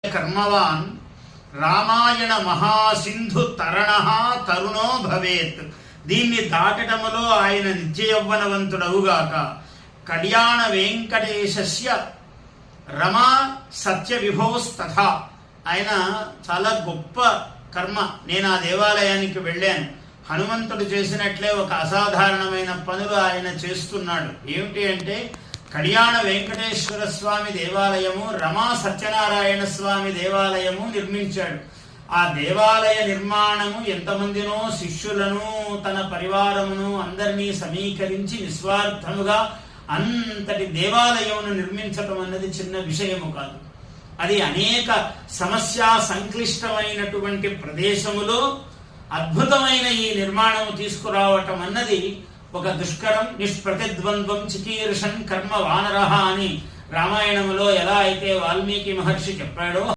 కర్మవాన్ రామాయణ మహాసింధు తరణ తరుణో భవేత్. దీన్ని దాటటములో ఆయన నిత్య యవ్వనవంతుడవుగాక. కళ్యాణ వెంకటేశస్య రమా సత్య విభోస్తథా. ఆయన చాలా గొప్ప కర్మ. నేను ఆ దేవాలయానికి వెళ్ళాను. హనుమంతుడు చేసినట్లే ఒక అసాధారణమైన పనులు ఆయన చేస్తున్నాడు. ఏమిటి అంటే కళ్యాణ వెంకటేశ్వర స్వామి దేవాలయము, రమా సత్యనారాయణ స్వామి దేవాలయము నిర్మించాడు. ఆ దేవాలయ నిర్మాణము ఎంతమందినో శిష్యులను తన పరివారమును అందరినీ సమీకరించి నిస్వార్థముగా అంతటి దేవాలయమును నిర్మించటం అన్నది చిన్న విషయము కాదు. అది అనేక సమస్యా సంక్లిష్టమైనటువంటి ప్రదేశములో అద్భుతమైన ఈ నిర్మాణము తీసుకురావటం అన్నది ఒక దుష్కరం. నిష్ప్రతిద్వంద్వం చికీర్షన్ కర్మ వానరహ అని రామాయణములో ఎలా అయితే వాల్మీకి మహర్షి చెప్పాడో